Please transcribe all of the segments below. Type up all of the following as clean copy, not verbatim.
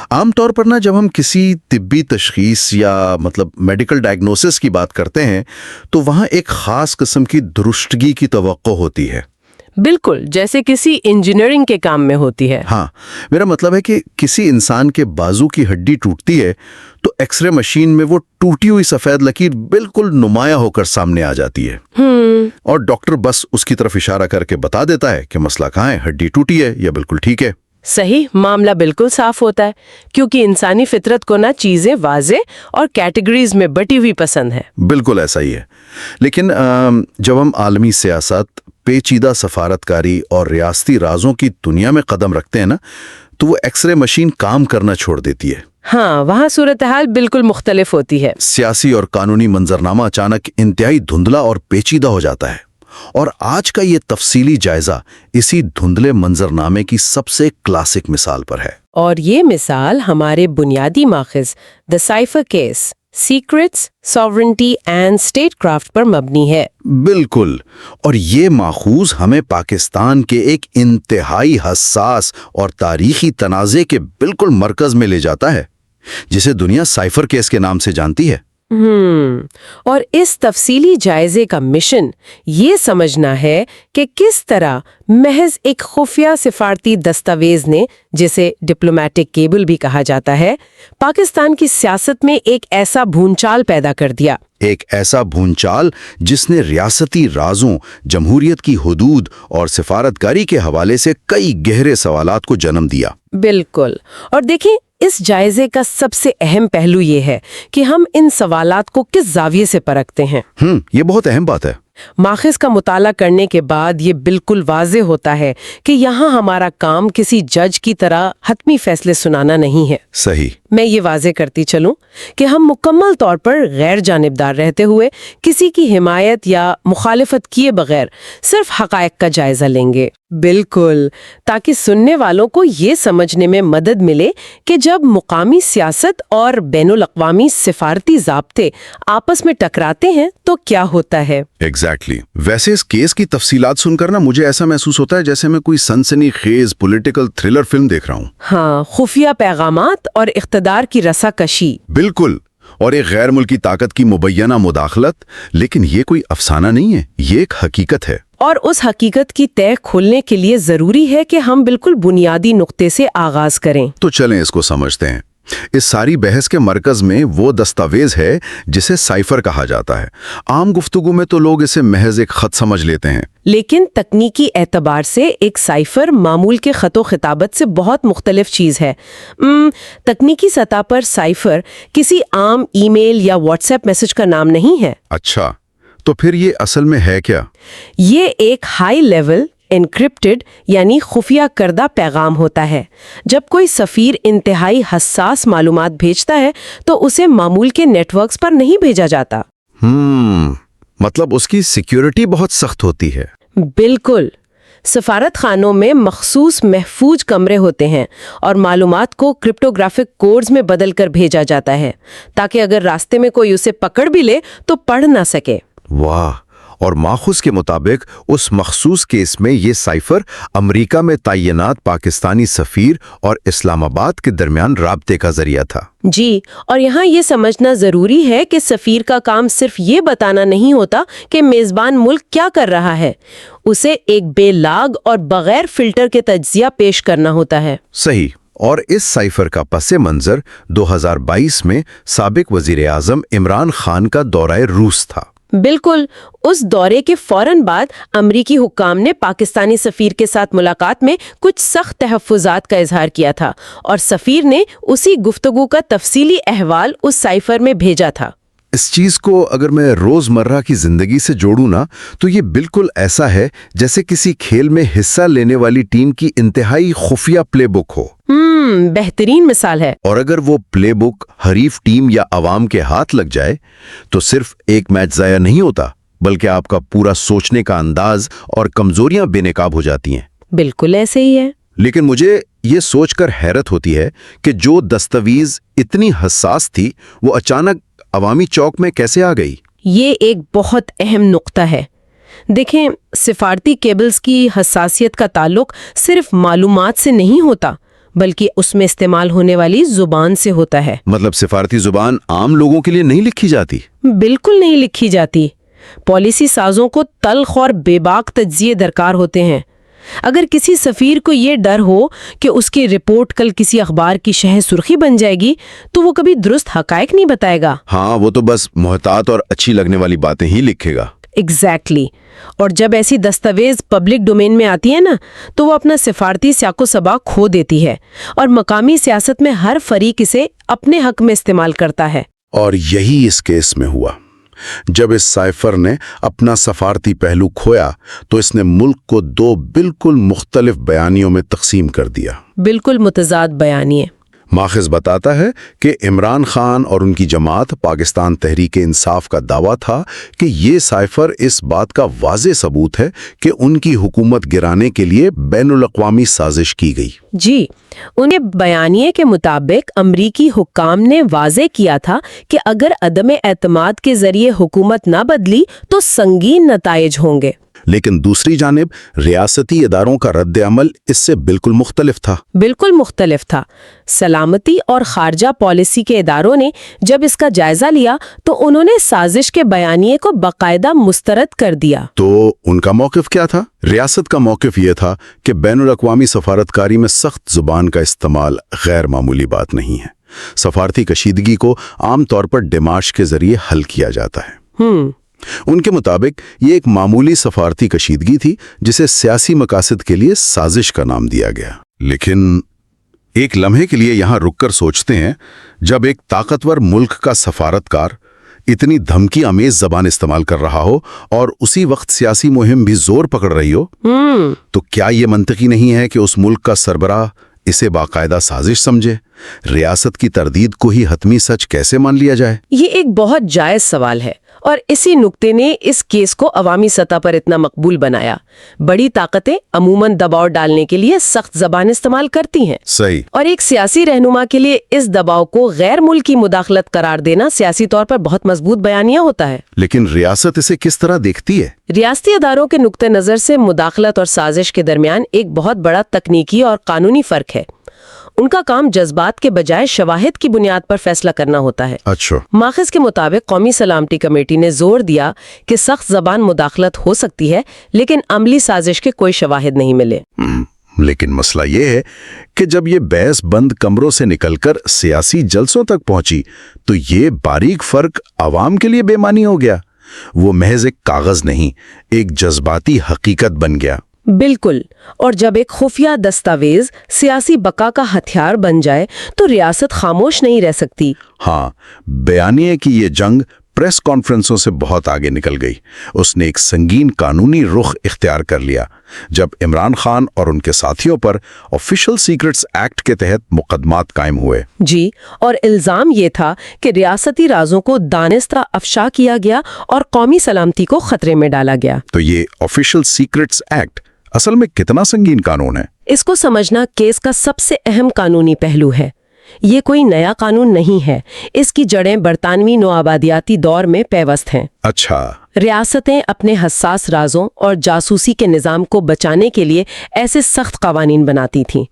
عام طور پر نا جب ہم کسی طبی تشخیص یا میڈیکل ڈائگنوسس کی بات کرتے ہیں تو وہاں ایک خاص قسم کی درستگی کی توقع ہوتی ہے۔ بالکل، جیسے کسی انجینئرنگ کے کام میں ہوتی ہے۔ ہاں، میرا مطلب ہے کہ کسی انسان کے بازو کی ہڈی ٹوٹتی ہے تو ایکس رے مشین میں وہ ٹوٹی ہوئی سفید لکیر بالکل نمایاں ہو کر سامنے آ جاتی ہے، اور ڈاکٹر بس اس کی طرف اشارہ کر کے بتا دیتا ہے کہ مسئلہ کہاں ہے، ہڈی ٹوٹی ہے یا بالکل ٹھیک ہے۔ صحیح، معاملہ بالکل صاف ہوتا ہے، کیونکہ انسانی فطرت کو نا چیزیں واضح اور کیٹیگریز میں بٹی ہوئی پسند ہے۔ بالکل ایسا ہی ہے، لیکن جب ہم عالمی سیاست، پیچیدہ سفارتکاری اور ریاستی رازوں کی دنیا میں قدم رکھتے ہیں نا، تو وہ ایکس رے مشین کام کرنا چھوڑ دیتی ہے۔ ہاں، وہاں صورتحال بالکل مختلف ہوتی ہے۔ سیاسی اور قانونی منظرنامہ اچانک انتہائی دھندلا اور پیچیدہ ہو جاتا ہے، اور آج کا یہ تفصیلی جائزہ اسی دھندلے منظرنامے کی سب سے کلاسک مثال پر ہے۔ اور یہ مثال ہمارے بنیادی ماخذ the cipher case, secrets, sovereignty and statecraft پر مبنی ہے۔ بالکل، اور یہ ماخوذ ہمیں پاکستان کے ایک انتہائی حساس اور تاریخی تنازع کے بالکل مرکز میں لے جاتا ہے، جسے دنیا سائفر کیس کے نام سے جانتی ہے۔ اور اس تفصیلی جائزے کا مشن یہ سمجھنا ہے کہ کس طرح محض ایک خفیہ سفارتی دستاویز نے، جسے ڈپلومیٹک کیبل بھی کہا جاتا ہے، پاکستان کی سیاست میں ایک ایسا بھونچال پیدا کر دیا۔ ایک ایسا بھونچال جس نے ریاستی رازوں، جمہوریت کی حدود اور سفارتکاری کے حوالے سے کئی گہرے سوالات کو جنم دیا۔ بالکل، اور دیکھیں اس جائزے کا سب سے اہم پہلو یہ ہے کہ ہم ان سوالات کو کس زاویے سے پرکھتے ہیں۔ یہ بہت اہم بات ہے۔ ماخذ کا مطالعہ کرنے کے بعد یہ بالکل واضح ہوتا ہے کہ یہاں ہمارا کام کسی جج کی طرح حتمی فیصلے سنانا نہیں ہے۔ صحیح۔ میں یہ واضح کرتی چلوں کہ ہم مکمل طور پر غیر جانبدار رہتے ہوئے کسی کی حمایت یا مخالفت کیے بغیر صرف حقائق کا جائزہ لیں گے۔ بالکل، تاکہ سننے والوں کو یہ سمجھنے میں مدد ملے کہ جب مقامی سیاست اور بین الاقوامی سفارتی ضابطے آپس میں ٹکراتے ہیں تو کیا ہوتا ہے۔ ایگزیکٹلی۔ ویسے اس کیس کی تفصیلات سن کر نا مجھے ایسا محسوس ہوتا ہے جیسے میں کوئی سنسنی خیز پولیٹیکل تھرلر فلم دیکھ رہا ہوں۔ ہاں، خفیہ پیغامات اور اقتدار کی رسا کشی۔ بالکل، اور ایک غیر ملکی طاقت کی مبینہ مداخلت، لیکن یہ کوئی افسانہ نہیں ہے، یہ ایک حقیقت ہے۔ اور اس حقیقت کی تہ کھولنے کے لیے ضروری ہے کہ ہم بالکل بنیادی نقطے سے آغاز کریں۔ تو چلیں اس کو سمجھتے ہیں۔ اس ساری بحث کے مرکز میں وہ دستاویز ہے جسے سائفر کہا جاتا ہے۔ عام گفتگو میں تو لوگ اسے محض ایک خط سمجھ لیتے ہیں، لیکن تکنیکی اعتبار سے ایک سائفر معمول کے خط و خطابت سے بہت مختلف چیز ہے۔ تکنیکی سطح پر سائفر کسی عام ای میل یا واٹس ایپ میسج کا نام نہیں ہے۔ اچھا، تو پھر یہ اصل میں ہے کیا؟ یہ ایک ہائی لیول انکرپٹڈ یعنی خفیہ کردہ پیغام ہوتا ہے۔ جب کوئی سفیر انتہائی حساس معلومات بھیجتا ہے تو اسے معمول کے نیٹ ورکس پر نہیں بھیجا جاتا۔ مطلب اس کی سیکیورٹی بہت سخت ہوتی ہے۔ بالکل، سفارت خانوں میں مخصوص محفوظ کمرے ہوتے ہیں اور معلومات کو کرپٹوگرافک کوڈز میں بدل کر بھیجا جاتا ہے تاکہ اگر راستے میں کوئی اسے پکڑ بھی لے تو پڑھ نہ سکے۔ واہ! اور ماخوذ کے مطابق اس مخصوص کیس میں یہ سائفر امریکہ میں تعینات پاکستانی سفیر اور اسلام آباد کے درمیان رابطے کا ذریعہ تھا۔ جی، اور یہاں یہ سمجھنا ضروری ہے کہ سفیر کا کام صرف یہ بتانا نہیں ہوتا کہ میزبان ملک کیا کر رہا ہے، اسے ایک بے لاگ اور بغیر فلٹر کے تجزیہ پیش کرنا ہوتا ہے۔ صحیح۔ اور اس سائفر کا پس منظر 2022 میں سابق وزیر اعظم عمران خان کا دورہ روس تھا۔ بالکل، اس دورے کے فوراً بعد امریکی حکام نے پاکستانی سفیر کے ساتھ ملاقات میں کچھ سخت تحفظات کا اظہار کیا تھا، اور سفیر نے اسی گفتگو کا تفصیلی احوال اس سائفر میں بھیجا تھا۔ اس چیز کو اگر میں روزمرہ کی زندگی سے جوڑوں نا تو یہ بالکل ایسا ہے جیسے کسی کھیل میں حصہ لینے والی ٹیم کی انتہائی خفیہ پلے بک ہو۔ بہترین مثال ہے۔ اور اگر وہ پلے بک حریف ٹیم یا عوام کے ہاتھ لگ جائے تو صرف ایک میچ ضائع نہیں ہوتا، بلکہ آپ کا پورا سوچنے کا انداز اور کمزوریاں بے نقاب ہو جاتی ہیں۔ بالکل ایسے ہی ہے۔ لیکن مجھے یہ سوچ کر حیرت ہوتی ہے کہ جو دستاویز اتنی حساس تھی وہ اچانک عوامی چوک میں کیسے آ گئی؟ یہ ایک بہت اہم نقطہ ہے۔ دیکھیں، سفارتی کیبلز کی حساسیت کا تعلق صرف معلومات سے نہیں ہوتا بلکہ اس میں استعمال ہونے والی زبان سے ہوتا ہے۔ مطلب سفارتی زبان عام لوگوں کے لیے نہیں لکھی جاتی؟ بالکل نہیں لکھی جاتی۔ پالیسی سازوں کو تلخ اور بے باک تجزیے درکار ہوتے ہیں۔ اگر کسی سفیر کو یہ ڈر ہو کہ اس کی رپورٹ کل کسی اخبار کی شہ سرخی بن جائے گی تو وہ کبھی درست حقائق نہیں بتائے گا۔ ہاں، وہ تو بس محتاط اور اچھی لگنے والی باتیں ہی لکھے گا۔ ایگزیکٹلی۔ اور جب ایسی دستاویز پبلک ڈومین میں آتی ہے نا تو وہ اپنا سفارتی سیاق و سباق کھو دیتی ہے اور مقامی سیاست میں ہر فریق اسے اپنے حق میں استعمال کرتا ہے۔ اور یہی اس کیس میں ہوا۔ جب اس سائفر نے اپنا سفارتی پہلو کھویا تو اس نے ملک کو دو بالکل مختلف بیانیوں میں تقسیم کر دیا۔ بالکل متضاد بیانیے۔ ماخذ بتاتا ہے کہ عمران خان اور ان کی جماعت پاکستان تحریک انصاف کا دعویٰ تھا کہ یہ سائفر اس بات کا واضح ثبوت ہے کہ ان کی حکومت گرانے کے لیے بین الاقوامی سازش کی گئی۔ جی، انہیں بیانیے کے مطابق امریکی حکام نے واضح کیا تھا کہ اگر عدم اعتماد کے ذریعے حکومت نہ بدلی تو سنگین نتائج ہوں گے۔ لیکن دوسری جانب ریاستی اداروں کا رد عمل اس سے بالکل مختلف تھا۔ بالکل مختلف تھا۔ سلامتی اور خارجہ پالیسی کے اداروں نے جب اس کا جائزہ لیا تو انہوں نے سازش کے بیانیے کو باقاعدہ مسترد کر دیا۔ تو ان کا موقف کیا تھا؟ ریاست کا موقف یہ تھا کہ بین الاقوامی سفارتکاری میں سخت زبان کا استعمال غیر معمولی بات نہیں ہے۔ سفارتی کشیدگی کو عام طور پر ڈیمارش کے ذریعے حل کیا جاتا ہے۔ ان کے مطابق یہ ایک معمولی سفارتی کشیدگی تھی جسے سیاسی مقاصد کے لیے سازش کا نام دیا گیا۔ لیکن ایک لمحے کے لیے یہاں رک کر سوچتے ہیں، جب ایک طاقتور ملک کا سفارتکار اتنی دھمکی آمیز زبان استعمال کر رہا ہو اور اسی وقت سیاسی مہم بھی زور پکڑ رہی ہو، تو کیا یہ منطقی نہیں ہے کہ اس ملک کا سربراہ اسے باقاعدہ سازش سمجھے؟ ریاست کی تردید کو ہی حتمی سچ کیسے مان لیا جائے؟ یہ ایک بہت جائز سوال ہے اور اسی نکتے نے اس کیس کو عوامی سطح پر اتنا مقبول بنایا۔ بڑی طاقتیں عموماً دباؤ ڈالنے کے لیے سخت زبان استعمال کرتی ہیں۔ صحیح۔ اور ایک سیاسی رہنما کے لیے اس دباؤ کو غیر ملکی مداخلت قرار دینا سیاسی طور پر بہت مضبوط بیانیہ ہوتا ہے۔ لیکن ریاست اسے کس طرح دیکھتی ہے؟ ریاستی اداروں کے نقطہ نظر سے مداخلت اور سازش کے درمیان ایک بہت بڑا تکنیکی اور قانونی فرق ہے۔ ان کا کام جذبات کے بجائے شواہد کی بنیاد پر فیصلہ کرنا ہوتا ہے۔ اچھا۔ ماخذ کے مطابق قومی سلامتی کمیٹی نے زور دیا کہ سخت زبان مداخلت ہو سکتی ہے لیکن عملی سازش کے کوئی شواہد نہیں ملے۔ لیکن مسئلہ یہ ہے کہ جب یہ بحث بند کمروں سے نکل کر سیاسی جلسوں تک پہنچی تو یہ باریک فرق عوام کے لیے بے معنی ہو گیا۔ وہ محض ایک کاغذ نہیں، ایک جذباتی حقیقت بن گیا۔ بالکل۔ اور جب ایک خفیہ دستاویز سیاسی بقا کا ہتھیار بن جائے تو ریاست خاموش نہیں رہ سکتی۔ ہاں، بیانیے کی یہ جنگ پریس کانفرنسوں سے بہت آگے نکل گئی۔ اس نے ایک سنگین قانونی رخ اختیار کر لیا جب عمران خان اور ان کے ساتھیوں پر آفیشل سیکرٹس ایکٹ کے تحت مقدمات قائم ہوئے۔ جی، اور الزام یہ تھا کہ ریاستی رازوں کو دانستہ افشا کیا گیا اور قومی سلامتی کو خطرے میں ڈالا گیا۔ تو یہ آفیشل سیکرٹس ایکٹ اصل میں کتنا سنگین قانون ہے؟ اس کو سمجھنا کیس کا سب سے اہم قانونی پہلو ہے۔ یہ کوئی نیا قانون نہیں ہے، اس کی جڑیں برطانوی نوآبادیاتی دور میں پیوست ہیں۔ اچھا۔ ریاستیں اپنے حساس رازوں اور جاسوسی کے نظام کو بچانے کے لیے ایسے سخت قوانین بناتی تھیں۔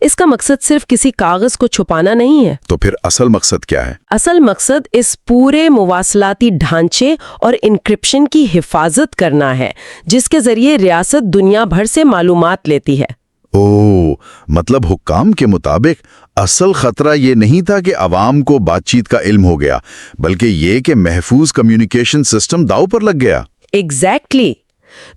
اس کا مقصد صرف کسی کاغذ کو چھپانا نہیں ہے۔ تو پھر اصل مقصد کیا ہے؟ اصل مقصد اس پورے مواصلاتی ڈھانچے اور انکرپشن کی حفاظت کرنا ہے جس کے ذریعے ریاست دنیا بھر سے معلومات لیتی ہے۔ مطلب حکام کے مطابق اصل خطرہ یہ نہیں تھا کہ عوام کو بات چیت کا علم ہو گیا، بلکہ یہ کہ محفوظ کمیونیکیشن سسٹم داؤ پر لگ گیا۔ ایگزیکٹلی۔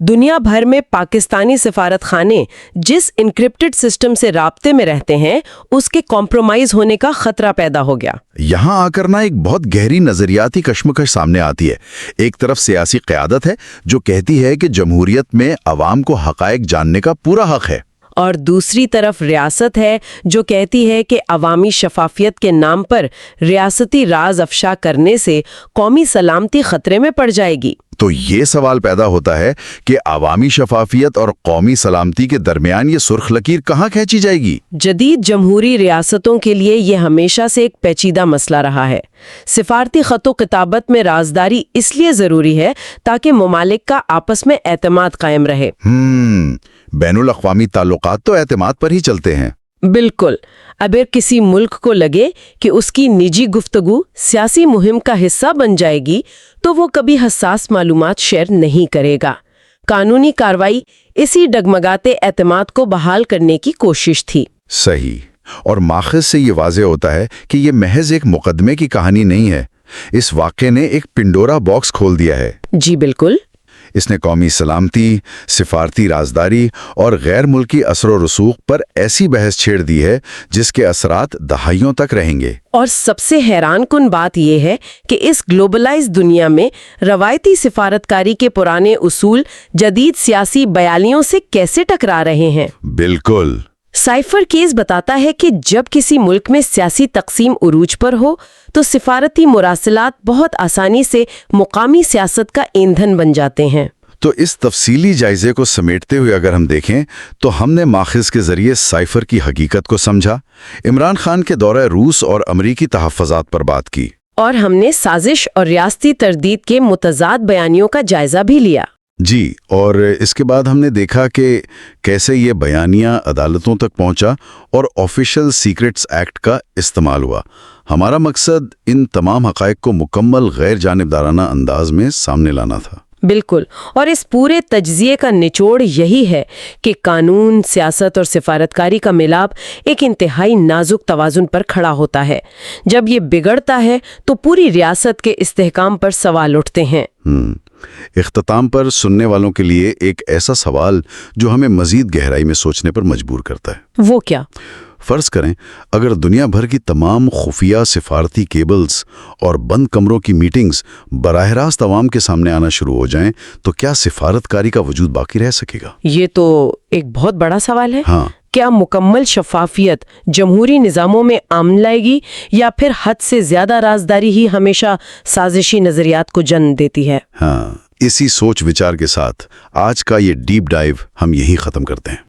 دنیا بھر میں پاکستانی سفارت خانے جس انکرپٹڈ سسٹم سے رابطے میں رہتے ہیں اس کے کمپرومائز ہونے کا خطرہ پیدا ہو گیا۔ یہاں آ کر ایک بہت گہری نظریاتی کشمکش سامنے آتی ہے۔ ایک طرف سیاسی قیادت ہے جو کہتی ہے کہ جمہوریت میں عوام کو حقائق جاننے کا پورا حق ہے، اور دوسری طرف ریاست ہے جو کہتی ہے کہ عوامی شفافیت کے نام پر ریاستی راز افشا کرنے سے قومی سلامتی خطرے میں پڑ جائے گی۔ تو یہ سوال پیدا ہوتا ہے کہ عوامی شفافیت اور قومی سلامتی کے درمیان یہ سرخ لکیر کہاں کھینچی جائے گی؟ جدید جمہوری ریاستوں کے لیے یہ ہمیشہ سے ایک پیچیدہ مسئلہ رہا ہے۔ سفارتی خط و کتابت میں رازداری اس لیے ضروری ہے تاکہ ممالک کا آپس میں اعتماد قائم رہے۔ بین الاقوامی تعلقات تو اعتماد پر ہی چلتے ہیں۔ بالکل. اگر کسی ملک کو لگے کہ اس کی نجی گفتگو سیاسی مہم کا حصہ بن جائے گی تو وہ کبھی حساس معلومات شیئر نہیں کرے گا. قانونی کارروائی اسی ڈگمگاتے اعتماد کو بحال کرنے کی کوشش تھی. صحیح. اور ماخذ سے یہ واضح ہوتا ہے کہ یہ محض ایک مقدمے کی کہانی نہیں ہے. اس واقعے نے ایک پنڈورا باکس کھول دیا ہے. جی بالکل. اس نے قومی سلامتی، سفارتی رازداری اور غیر ملکی اثر و رسوخ پر ایسی بحث چھیڑ دی ہے جس کے اثرات دہائیوں تک رہیں گے. اور سب سے حیران کن بات یہ ہے کہ اس گلوبلائز دنیا میں روایتی سفارتکاری کے پرانے اصول جدید سیاسی بیالیوں سے کیسے ٹکرا رہے ہیں. بالکل. سائفر کیس بتاتا ہے کہ جب کسی ملک میں سیاسی تقسیم عروج پر ہو تو سفارتی مراسلات بہت آسانی سے مقامی سیاست کا ایندھن بن جاتے ہیں. تو اس تفصیلی جائزے کو سمیٹتے ہوئے اگر ہم دیکھیں تو ہم نے ماخذ کے ذریعے سائفر کی حقیقت کو سمجھا، عمران خان کے دورہ روس اور امریکی تحفظات پر بات کی، اور ہم نے سازش اور ریاستی تردید کے متضاد بیانیوں کا جائزہ بھی لیا. جی. اور اس کے بعد ہم نے دیکھا کہ کیسے یہ بیانیہ عدالتوں تک پہنچا اور آفیشل سیکرٹس ایکٹ کا استعمال ہوا. ہمارا مقصد ان تمام حقائق کو مکمل غیر جانبدارانہ انداز میں سامنے لانا تھا. بالکل. اور اس پورے تجزیے کا نچوڑ یہی ہے کہ قانون، سیاست اور سفارتکاری کا ملاپ ایک انتہائی نازک توازن پر کھڑا ہوتا ہے. جب یہ بگڑتا ہے تو پوری ریاست کے استحکام پر سوال اٹھتے ہیں. اختتام پر سننے والوں کے لیے ایک ایسا سوال جو ہمیں مزید گہرائی میں سوچنے پر مجبور کرتا ہے. وہ کیا؟ فرض کریں اگر دنیا بھر کی تمام خفیہ سفارتی کیبلز اور بند کمروں کی میٹنگز براہ راست عوام کے سامنے آنا شروع ہو جائیں تو کیا سفارتکاری کا وجود باقی رہ سکے گا؟ یہ تو ایک بہت بڑا سوال ہے. ہاں. کیا مکمل شفافیت جمہوری نظاموں میں آمن لائے گی یا پھر حد سے زیادہ رازداری ہی ہمیشہ سازشی نظریات کو جنم دیتی ہے؟ ہاں. اسی سوچ وچار کے ساتھ آج کا یہ ڈیپ ڈائیو ہم یہی ختم کرتے ہیں.